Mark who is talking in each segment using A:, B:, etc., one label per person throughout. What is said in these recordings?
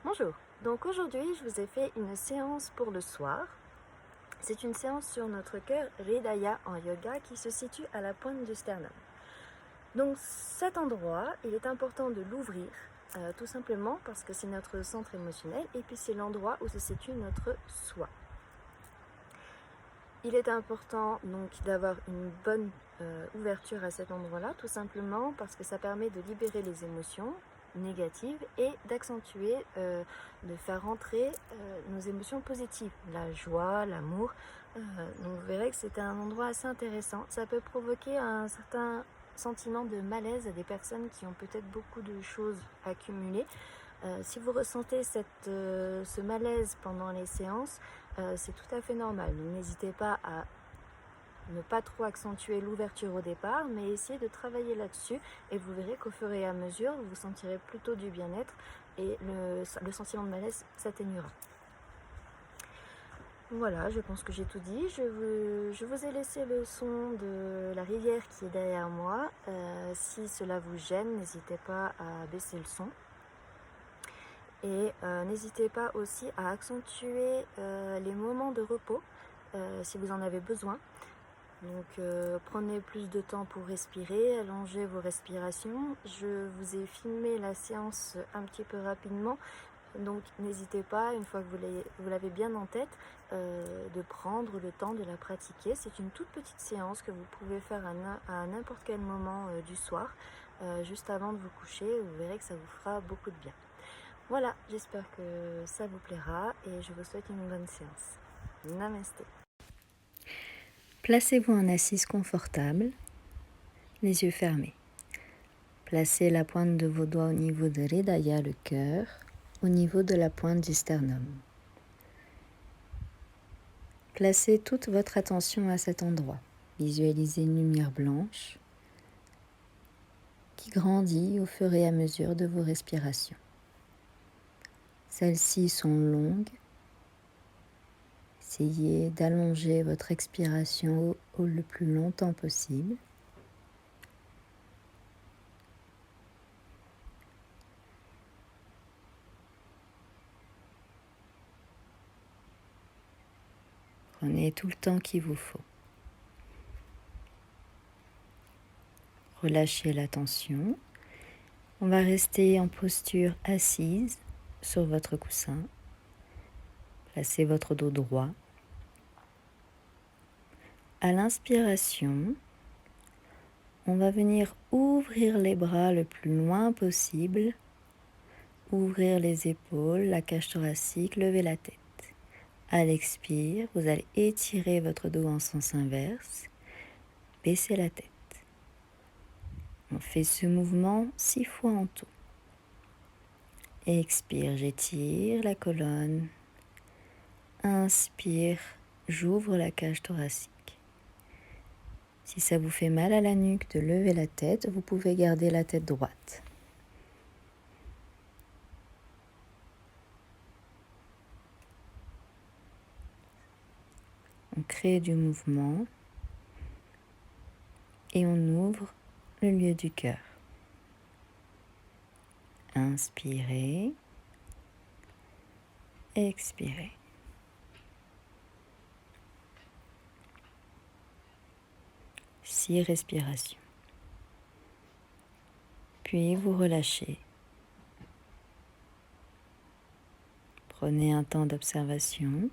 A: Bonjour, donc aujourd'hui je vous ai fait une séance pour le soir. C'est une séance sur notre cœur Hridaya en yoga qui se situe à la pointe du sternum. Donc cet endroit, il est important de l'ouvrir tout simplement parce que c'est notre centre émotionnel et puis c'est l'endroit où se situe notre soi. Il est important donc d'avoir une bonne ouverture à cet endroit-là, tout simplement parce que ça permet de libérer les émotions négatives et d'accentuer, de faire rentrer nos émotions positives, la joie, l'amour. Donc vous verrez que c'est un endroit assez intéressant. Ça peut provoquer un certain sentiment de malaise à des personnes qui ont peut-être beaucoup de choses accumulées. Si vous ressentez ce malaise pendant les séances, c'est tout à fait normal. Donc n'hésitez pas à ne pas trop accentuer l'ouverture au départ, mais essayez de travailler là-dessus et vous verrez qu'au fur et à mesure, vous vous sentirez plutôt du bien-être et le sentiment de malaise s'atténuera. Voilà, je pense que j'ai tout dit. Je vous ai laissé le son de la rivière qui est derrière moi. Si cela vous gêne, n'hésitez pas à baisser le son. Et n'hésitez pas aussi à accentuer les moments de repos si vous en avez besoin. Donc prenez plus de temps pour respirer, allongez vos respirations. Je vous ai filmé la séance un petit peu rapidement, donc n'hésitez pas, une fois que vous l'avez bien en tête, de prendre le temps de la pratiquer. C'est une toute petite séance que vous pouvez faire à n'importe quel moment du soir, juste avant de vous coucher. Vous verrez que ça vous fera beaucoup de bien. Voilà, j'espère que ça vous plaira et je vous souhaite une bonne séance. Namasté.
B: Placez-vous en assise confortable, les yeux fermés. Placez la pointe de vos doigts au niveau de Hridaya, le cœur, au niveau de la pointe du sternum. Placez toute votre attention à cet endroit. Visualisez une lumière blanche qui grandit au fur et à mesure de vos respirations. Celles-ci sont longues. Essayez d'allonger votre expiration le plus longtemps possible. Prenez tout le temps qu'il vous faut. Relâchez la tension. On va rester en posture assise sur votre coussin. Placez votre dos droit. À l'inspiration, on va venir ouvrir les bras le plus loin possible, ouvrir les épaules, la cage thoracique, lever la tête. À l'expire, vous allez étirer votre dos en sens inverse, baisser la tête. On fait ce mouvement 6 fois en tout. Expire, j'étire la colonne. Inspire, j'ouvre la cage thoracique. Si ça vous fait mal à la nuque de lever la tête, vous pouvez garder la tête droite. On crée du mouvement et on ouvre le lieu du cœur. Inspirez, expirez. Six respirations. Puis vous relâchez. Prenez un temps d'observation,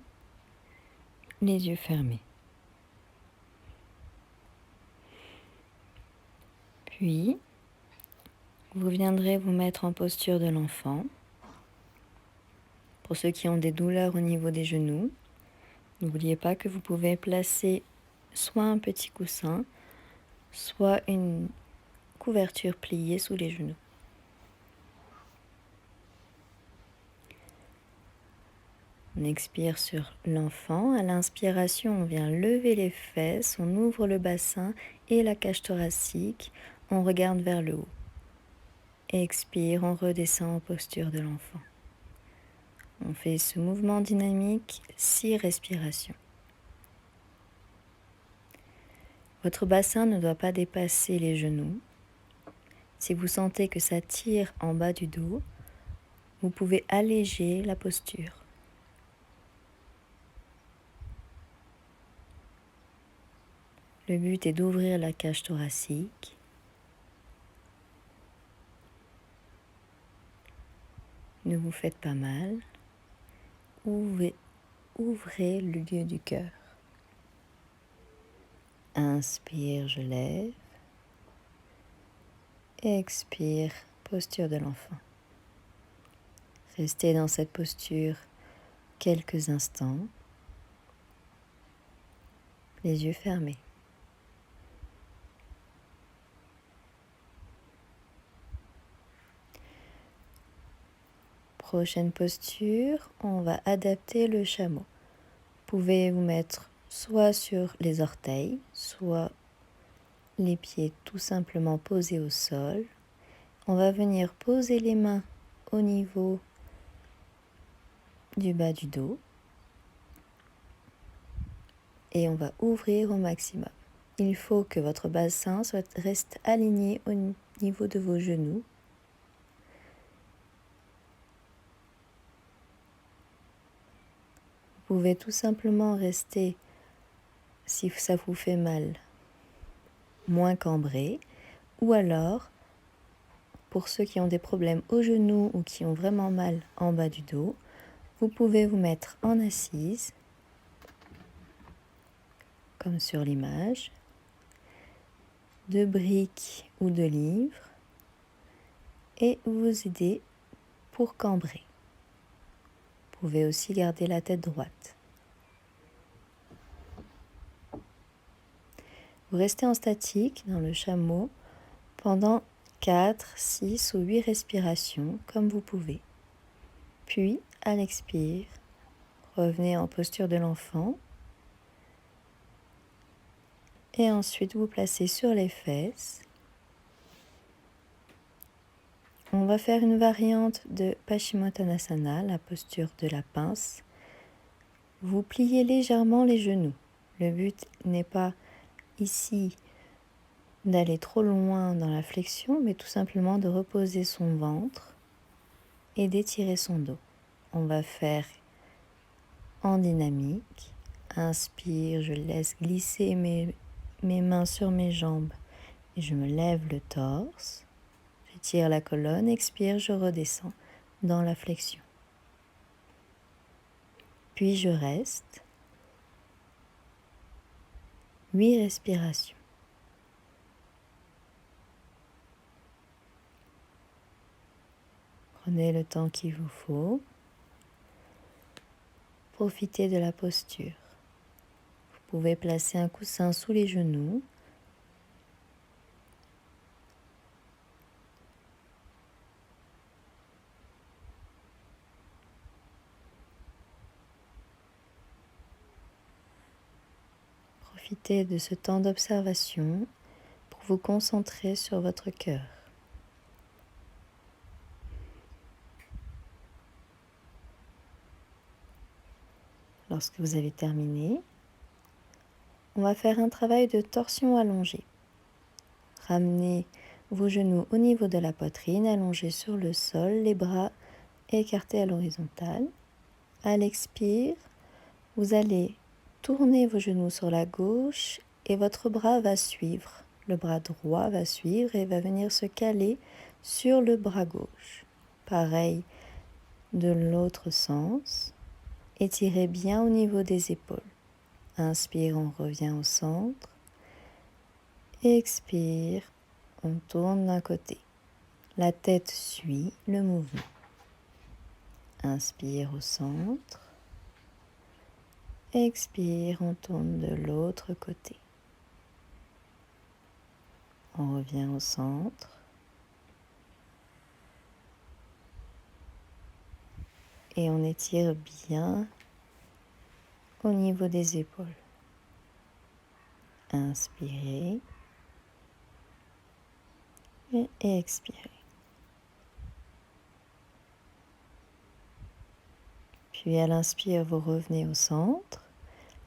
B: les yeux fermés. Puis, vous viendrez vous mettre en posture de l'enfant. Pour ceux qui ont des douleurs au niveau des genoux, n'oubliez pas que vous pouvez placer soit un petit coussin, soit une couverture pliée sous les genoux. On expire sur l'enfant. À l'inspiration, on vient lever les fesses, on ouvre le bassin et la cage thoracique. On regarde vers le haut. Expire, on redescend en posture de l'enfant. On fait ce mouvement dynamique, 6 respirations. Votre bassin ne doit pas dépasser les genoux. Si vous sentez que ça tire en bas du dos, vous pouvez alléger la posture. Le but est d'ouvrir la cage thoracique. Ne vous faites pas mal. Ouvrez le lieu du cœur. Inspire, je lève. Expire, posture de l'enfant. Restez dans cette posture quelques instants, les yeux fermés. Prochaine posture, on va adapter le chameau. Vous pouvez vous mettre soit sur les orteils, soit les pieds tout simplement posés au sol. On va venir poser les mains au niveau du bas du dos et on va ouvrir au maximum. Il faut que votre bassin reste aligné au niveau de vos genoux. Vous pouvez tout simplement rester, si ça vous fait mal, moins cambré, ou alors, pour ceux qui ont des problèmes aux genoux ou qui ont vraiment mal en bas du dos, vous pouvez vous mettre en assise, comme sur l'image, de briques ou de livres, et vous aider pour cambrer. Vous pouvez aussi garder la tête droite. Vous restez en statique dans le chameau pendant 4, 6 ou 8 respirations comme vous pouvez. Puis, à l'expire, revenez en posture de l'enfant et ensuite vous placez sur les fesses. On va faire une variante de Paschimottanasana, la posture de la pince. Vous pliez légèrement les genoux. Le but n'est pas ici d'aller trop loin dans la flexion, mais tout simplement de reposer son ventre et d'étirer son dos. On va faire en dynamique. Inspire, je laisse glisser mes mains sur mes jambes et je me lève le torse. J'étire la colonne, expire, je redescends dans la flexion. Puis je reste. 8 respirations. Prenez le temps qu'il vous faut. Profitez de la posture. Vous pouvez placer un coussin sous les genoux. Profitez de ce temps d'observation pour vous concentrer sur votre cœur. Lorsque vous avez terminé, on va faire un travail de torsion allongée. Ramenez vos genoux au niveau de la poitrine, allongés sur le sol, les bras écartés à l'horizontale. À l'expire, vous allez tourner vos genoux sur la gauche et votre bras va suivre. Le bras droit va suivre et va venir se caler sur le bras gauche. Pareil de l'autre sens. Étirez bien au niveau des épaules. Inspire, on revient au centre. Expire, on tourne d'un côté. La tête suit le mouvement. Inspire au centre. Expire, on tourne de l'autre côté. On revient au centre. Et on étire bien au niveau des épaules. Inspirez et expirez. Puis à l'inspire, vous revenez au centre,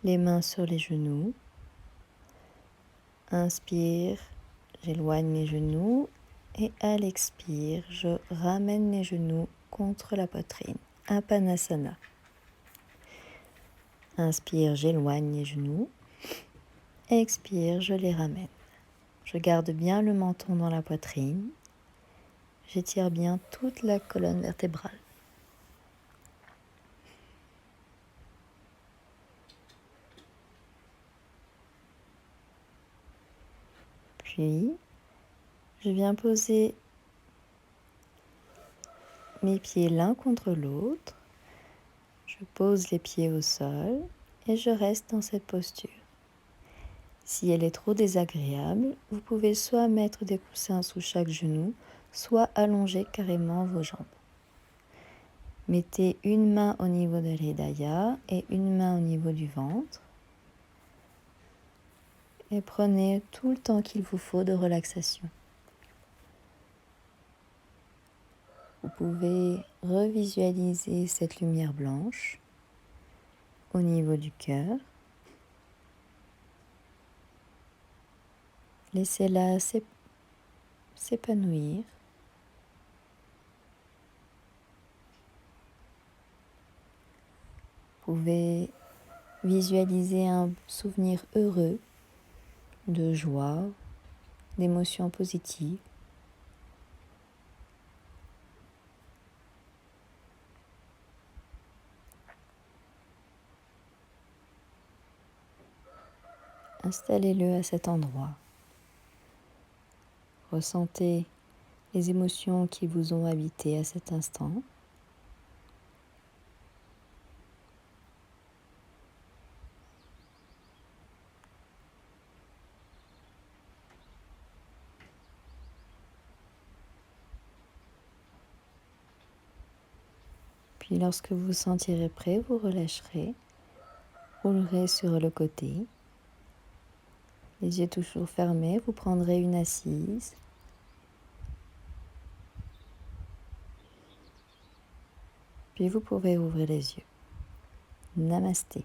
B: les mains sur les genoux. Inspire, j'éloigne mes genoux et à l'expire, je ramène mes genoux contre la poitrine. Apanasana. Inspire, j'éloigne les genoux. Expire, je les ramène. Je garde bien le menton dans la poitrine. J'étire bien toute la colonne vertébrale. Puis, je viens poser mes pieds l'un contre l'autre. Je pose les pieds au sol et je reste dans cette posture. Si elle est trop désagréable, vous pouvez soit mettre des coussins sous chaque genou, soit allonger carrément vos jambes. Mettez une main au niveau de l'hridaya et une main au niveau du ventre. Et prenez tout le temps qu'il vous faut de relaxation. Vous pouvez revisualiser cette lumière blanche au niveau du cœur. Laissez-la s'épanouir. Vous pouvez visualiser un souvenir heureux, de joie, d'émotions positives. Installez-le à cet endroit. Ressentez les émotions qui vous ont habité à cet instant. Puis lorsque vous vous sentirez prêt, vous relâcherez, roulerez sur le côté. Les yeux toujours fermés, vous prendrez une assise. Puis vous pouvez ouvrir les yeux. Namasté.